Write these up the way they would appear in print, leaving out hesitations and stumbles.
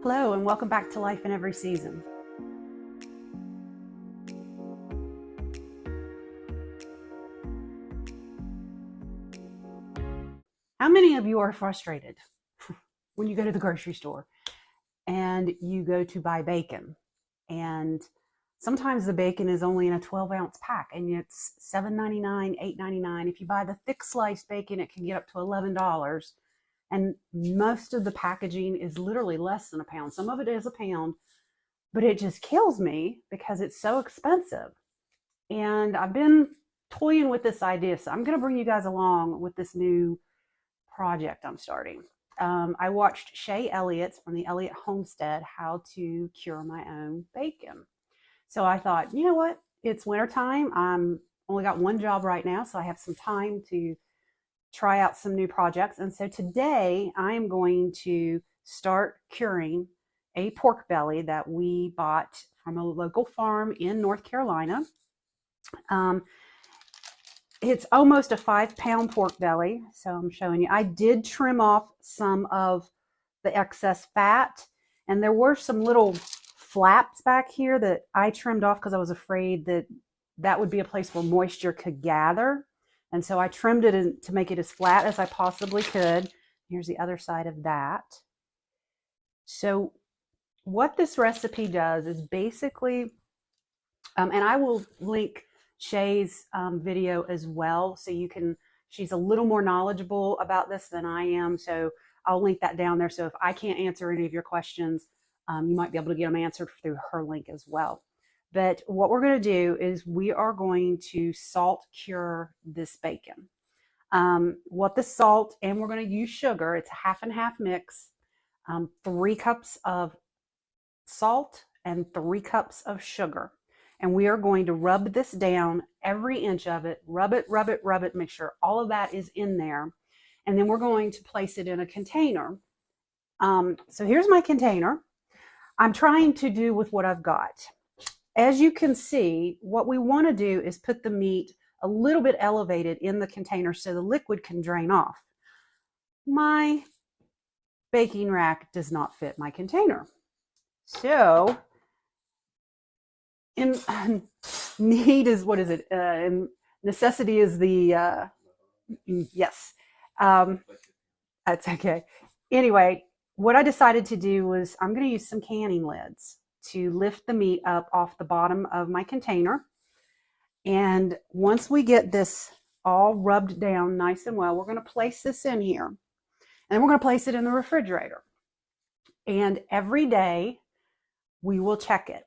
Hello and welcome back to Life in Every Season. How many of you are frustrated when you go to the grocery store and you go to buy bacon, and sometimes the bacon is only in a 12-ounce pack and it's $7.99, $8.99. If you buy the thick sliced bacon, it can get up to $11, and most of the packaging is literally less than a pound. Some of it is a pound, but it just kills me because it's so expensive. And I've been toying with this idea, so I'm going to bring you guys along with this new project I'm starting. I watched Shay Elliott's from the Elliott Homestead, How to Cure My Own Bacon. So I thought, you know what? It's wintertime. I'm only got one job right now, so I have some time to try out some new projects. And so today I am going to start curing a pork belly that we bought from a local farm in North Carolina. It's almost a 5-pound pork belly. So I'm showing you. I did trim off some of the excess fat, and there were some little flaps back here that I trimmed off because I was afraid that that would be a place where moisture could gather. And so I trimmed it to make it as flat as I possibly could. Here's the other side of that. So what this recipe does is basically, and I will link Shay's video as well, so you can, she's a little more knowledgeable about this than I am, so I'll link that down there. So if I can't answer any of your questions, you might be able to get them answered through her link as well. But what we're going to do is we are going to salt cure this bacon. What the salt, and we're going to use sugar. It's a half and half mix. 3 cups of salt and 3 cups of sugar. And we are going to rub this down, every inch of it, rub it, rub it, rub it, make sure all of that is in there. And then we're going to place it in a container. So here's my container. I'm trying to do with what I've got. As you can see, what we want to do is put the meat a little bit elevated in the container so the liquid can drain off. My baking rack does not fit my container. So, need is, what is it? Necessity is the, yes. That's okay. Anyway, what I decided to do was I'm going to use some canning lids to lift the meat up off the bottom of my container. And once we get this all rubbed down nice and well, we're going to place this in here. And then we're going to place it in the refrigerator. And every day we will check it.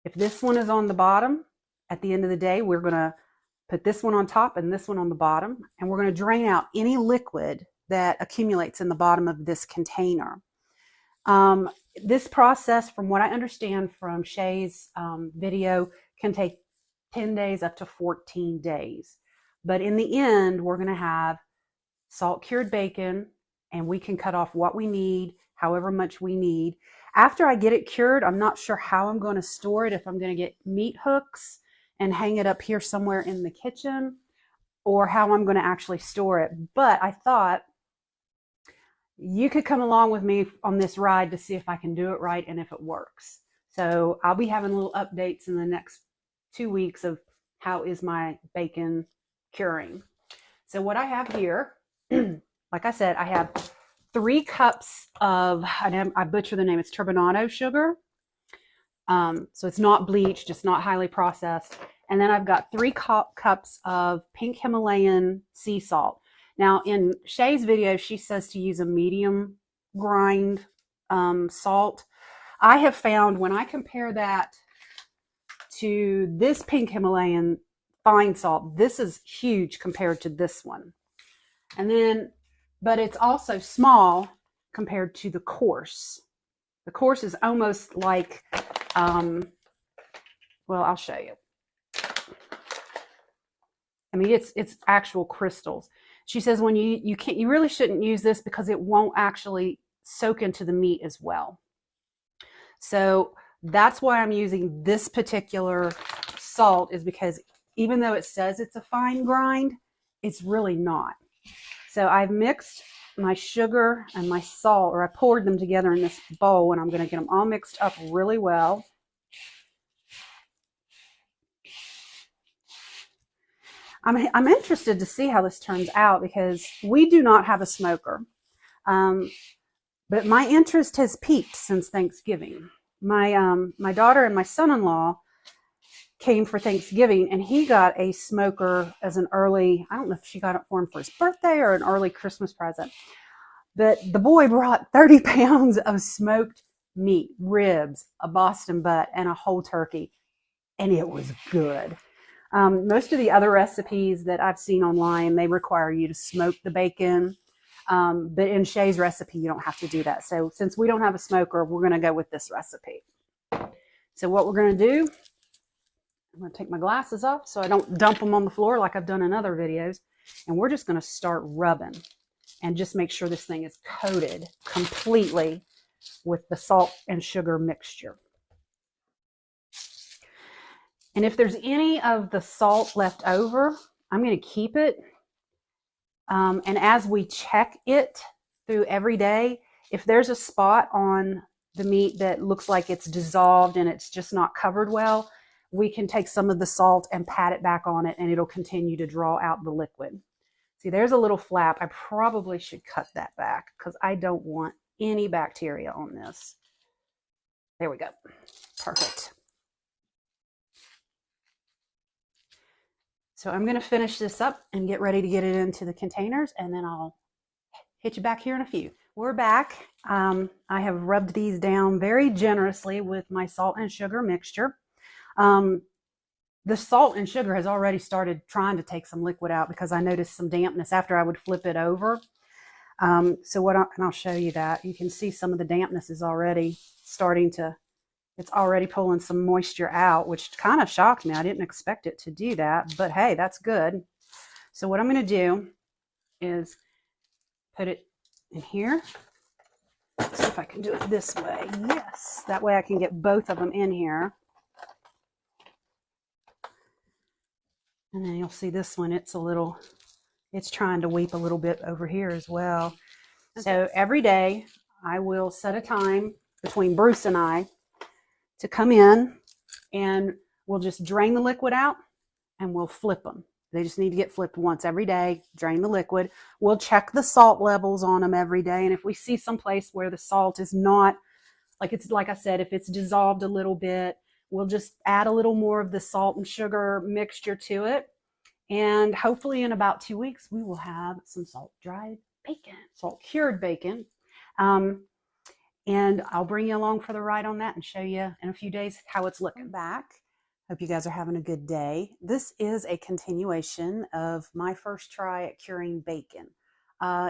If this one is on the bottom, at the end of the day, we're going to put this one on top and this one on the bottom. And we're going to drain out any liquid that accumulates in the bottom of this container. This process, from what I understand from Shay's video, can take 10 days up to 14 days. But in the end, we're going to have salt cured bacon, and we can cut off what we need, however much we need. After I get it cured, I'm not sure how I'm going to store it, if I'm going to get meat hooks and hang it up here somewhere in the kitchen, or how I'm going to actually store it. But I thought you could come along with me on this ride to see if I can do it right and if it works. So I'll be having little updates in the next 2 weeks of how is my bacon curing. So what I have here, like I said, I have 3 cups of, I butcher the name, it's turbinado sugar. So it's not bleached, it's not highly processed. And then I've got 3 cups of pink Himalayan sea salt. Now in Shay's video, she says to use a medium grind salt. I have found when I compare that to this pink Himalayan fine salt, this is huge compared to this one. And then, but it's also small compared to the coarse. The coarse is almost like, well, I'll show you. I mean, it's actual crystals. She says when you really shouldn't use this because it won't actually soak into the meat as well. So that's why I'm using this particular salt, is because even though it says it's a fine grind, it's really not. So I've mixed my sugar and my salt, or I poured them together in this bowl, and I'm going to get them all mixed up really well. I'm interested to see how this turns out because we do not have a smoker. But my interest has peaked since Thanksgiving. My daughter and my son-in-law came for Thanksgiving, and he got a smoker as an early, I don't know if she got it for him for his birthday or an early Christmas present. But the boy brought 30 pounds of smoked meat, ribs, a Boston butt, and a whole turkey. And it was good. Most of the other recipes that I've seen online, they require you to smoke the bacon. But in Shay's recipe, you don't have to do that. So since we don't have a smoker, we're going to go with this recipe. So what we're going to do, I'm going to take my glasses off so I don't dump them on the floor like I've done in other videos. And we're just going to start rubbing and just make sure this thing is coated completely with the salt and sugar mixture. And if there's any of the salt left over, I'm going to keep it. And as we check it through every day, if there's a spot on the meat that looks like it's dissolved and it's just not covered well, we can take some of the salt and pat it back on it, and it'll continue to draw out the liquid. See, there's a little flap. I probably should cut that back because I don't want any bacteria on this. There we go. Perfect. So I'm going to finish this up and get ready to get it into the containers, and then I'll hit you back here in a few. We're back. I have rubbed these down very generously with my salt and sugar mixture. The salt and sugar has already started trying to take some liquid out because I noticed some dampness after I would flip it over. And I'll show you that. You can see some of the dampness is already starting to, it's already pulling some moisture out, which kind of shocked me. I didn't expect it to do that, but hey, that's good. So what I'm going to do is put it in here. Let's see if I can do it this way. Yes, that way I can get both of them in here. And then you'll see this one, it's trying to weep a little bit over here as well. Okay. So every day I will set a time between Bruce and I to come in, and we'll just drain the liquid out and we'll flip them. They just need to get flipped once every day, drain the liquid. We'll check the salt levels on them every day. And if we see someplace where the salt is not, like I said, if it's dissolved a little bit, we'll just add a little more of the salt and sugar mixture to it. And hopefully in about 2 weeks, we will have some salt-dried bacon, salt-cured bacon. And I'll bring you along for the ride on that and show you in a few days how it's looking. Back. Hope you guys are having a good day. This is a continuation of my first try at curing bacon.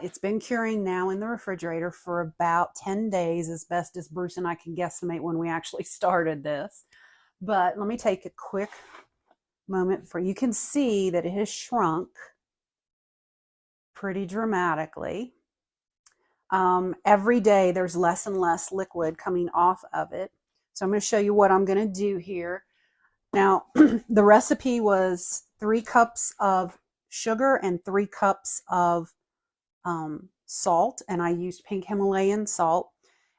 It's been curing now in the refrigerator for about 10 days, as best as Bruce and I can guesstimate when we actually started this. But let me take a quick moment for you can see that it has shrunk pretty dramatically. Every day there's less and less liquid coming off of it. So I'm going to show you what I'm going to do here. Now, the recipe was 3 cups of sugar and 3 cups of salt, and I used pink Himalayan salt.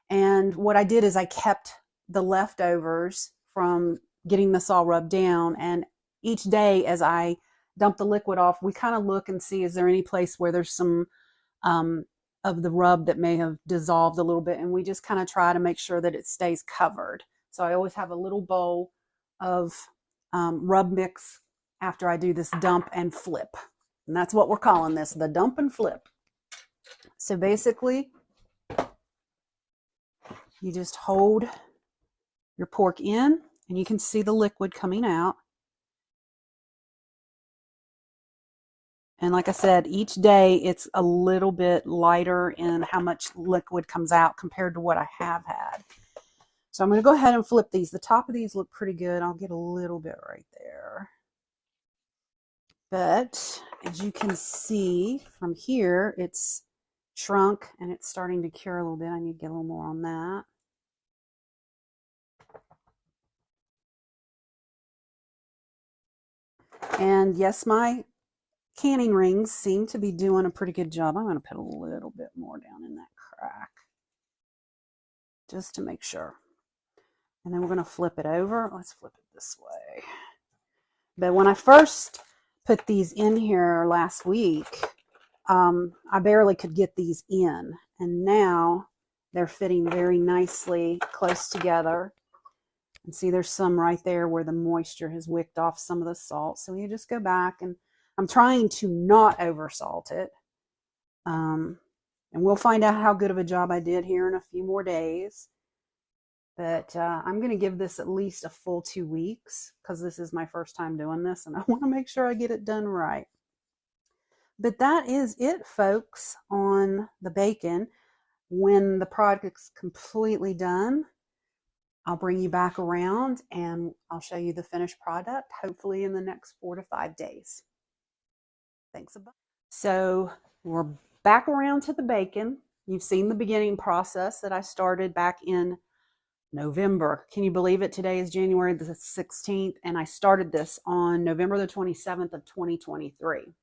And what I did is I kept the leftovers from getting this all rubbed down, and each day as I dump the liquid off, we kind of look and see, is there any place where there's some of the rub that may have dissolved a little bit, and we just kind of try to make sure that it stays covered. So I always have a little bowl of rub mix after I do this dump and flip. And that's what we're calling this, the dump and flip. So basically, you just hold your pork in, and you can see the liquid coming out. And like I said, each day it's a little bit lighter in how much liquid comes out compared to what I have had. So I'm going to go ahead and flip these. The top of these look pretty good. I'll get a little bit right there. But as you can see from here, it's shrunk and it's starting to cure a little bit. I need to get a little more on that. And yes, my canning rings seem to be doing a pretty good job. I'm going to put a little bit more down in that crack just to make sure. And then we're going to flip it over. Let's flip it this way. But when I first put these in here last week, I barely could get these in. And now they're fitting very nicely close together. And see, there's some right there where the moisture has wicked off some of the salt. So you just go back, and I'm trying to not over salt it. And we'll find out how good of a job I did here in a few more days. But I'm going to give this at least a full 2 weeks because this is my first time doing this, and I want to make sure I get it done right. But that is it, folks, on the bacon. When the project's completely done, I'll bring you back around and I'll show you the finished product, hopefully in the next 4 to 5 days. Thanks a bunch. So we're back around to the bacon. You've seen the beginning process that I started back in November. Can you believe it? Today is January the 16th, and I started this on November the 27th of 2023.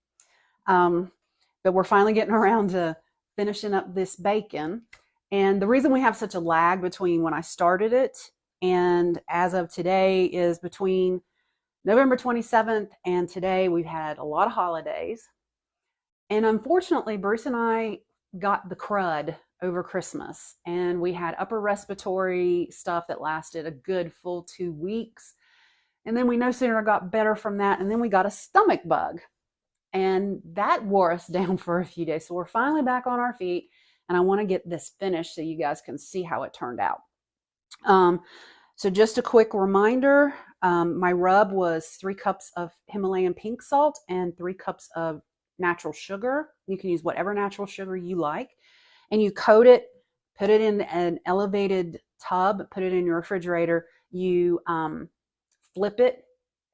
But we're finally getting around to finishing up this bacon. And the reason we have such a lag between when I started it and as of today is between November 27th and today we've had a lot of holidays. And unfortunately, Bruce and I got the crud over Christmas, and we had upper respiratory stuff that lasted a good full 2 weeks. And then we no sooner got better from that, and then we got a stomach bug, and that wore us down for a few days. So we're finally back on our feet, and I want to get this finished so you guys can see how it turned out. So just a quick reminder, my rub was 3 cups of Himalayan pink salt and 3 cups of natural sugar. You can use whatever natural sugar you like. And you coat it, put it in an elevated tub, put it in your refrigerator. You flip it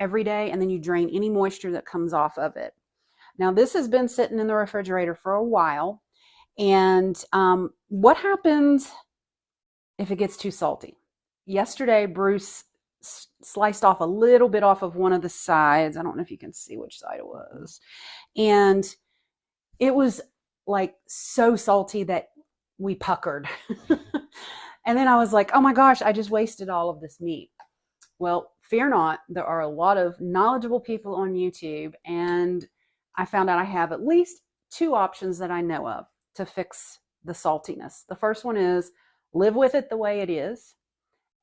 every day, and then you drain any moisture that comes off of it. Now, this has been sitting in the refrigerator for a while. And what happens if it gets too salty? Yesterday, Bruce sliced off a little bit off of one of the sides. I don't know if you can see which side it was. And it was like so salty that we puckered. And then I was like, oh my gosh, I just wasted all of this meat. Well, fear not, there are a lot of knowledgeable people on YouTube, and I found out I have at least 2 options that I know of to fix the saltiness. The first one is live with it the way it is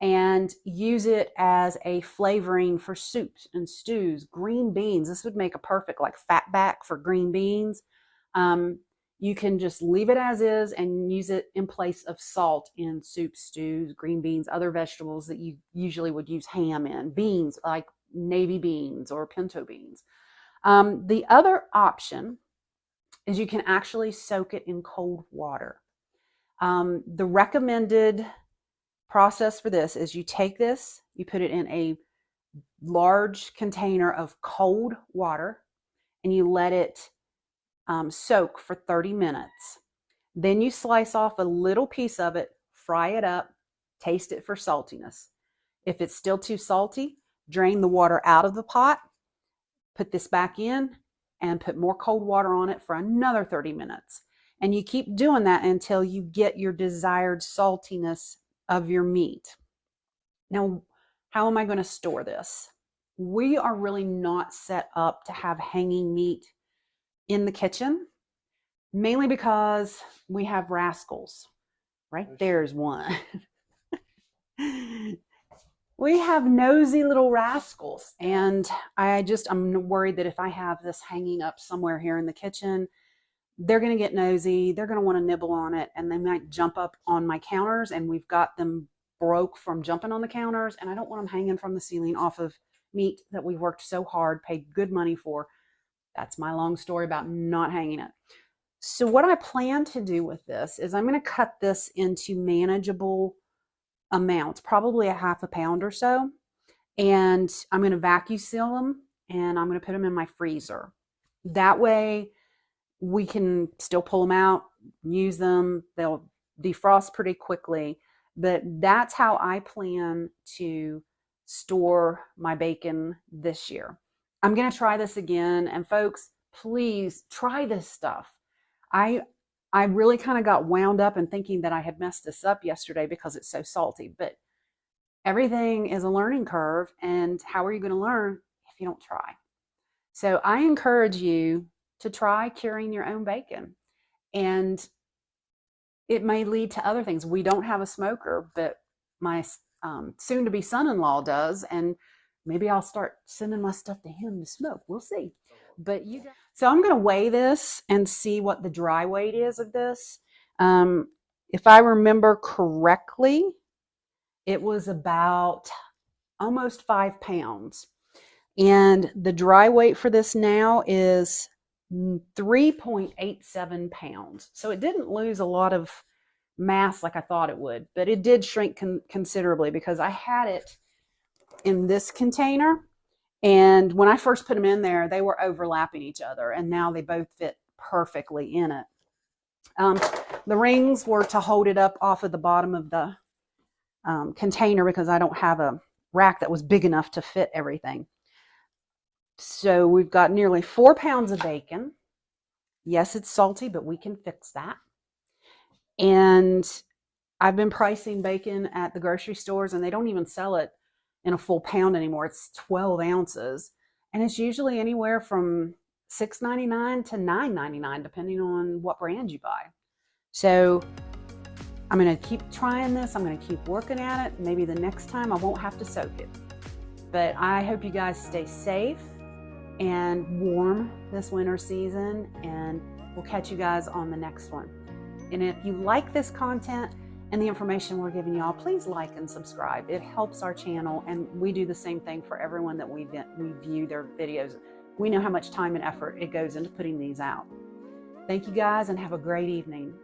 and use it as a flavoring for soups and stews, green beans. This would make a perfect like fat back for green beans. You can just leave it as is and use it in place of salt in soup, stews, green beans, other vegetables that you usually would use ham in, beans like navy beans or pinto beans. The other option is you can actually soak it in cold water. The recommended process for this is you take this, you put it in a large container of cold water, and you let it soak for 30 minutes. Then you slice off a little piece of it, fry it up, taste it for saltiness. If it's still too salty, drain the water out of the pot, put this back in, and put more cold water on it for another 30 minutes. And you keep doing that until you get your desired saltiness of your meat. Now, how am I going to store this? We are really not set up to have hanging meat in the kitchen, mainly because we have rascals. Right there's one. We have nosy little rascals, and I'm worried that if I have this hanging up somewhere here in the kitchen, they're going to get nosy, they're going to want to nibble on it, and they might jump up on my counters, and we've got them broke from jumping on the counters, and I don't want them hanging from the ceiling off of meat that we've worked so hard, paid good money for. That's my long story about not hanging it. So what I plan to do with this is I'm going to cut this into manageable amounts, probably a half a pound or so. And I'm going to vacuum seal them, and I'm going to put them in my freezer. That way we can still pull them out, use them. They'll defrost pretty quickly. But that's how I plan to store my bacon this year. I'm going to try this again. And folks, please try this stuff. I I really kind of got wound up in thinking that I had messed this up yesterday because it's so salty, but everything is a learning curve, and how are you going to learn if you don't try? So I encourage you to try curing your own bacon, and it may lead to other things. We don't have a smoker, but my soon-to-be son-in-law does, and maybe I'll start sending my stuff to him to smoke. We'll see. But so I'm going to weigh this and see what the dry weight is of this. Um, if I remember correctly, it was about almost 5 pounds. And the dry weight for this now is 3.87 pounds. So it didn't lose a lot of mass like I thought it would, but it did shrink considerably because I had it in this container. And when I first put them in there, they were overlapping each other, and now they both fit perfectly in it. The rings were to hold it up off of the bottom of the container because I don't have a rack that was big enough to fit everything. So we've got nearly 4 pounds of bacon. Yes, it's salty, but we can fix that. And I've been pricing bacon at the grocery stores, and they don't even sell it in a full pound anymore. It's 12 ounces. And it's usually anywhere from $6.99 to $9.99, depending on what brand you buy. So I'm going to keep trying this. I'm going to keep working at it. Maybe the next time I won't have to soak it. But I hope you guys stay safe and warm this winter season, and we'll catch you guys on the next one. And if you like this content and the information we're giving y'all, please like and subscribe. It helps our channel, and we do the same thing for everyone that we view their videos. We know how much time and effort it goes into putting these out. Thank you guys, and have a great evening.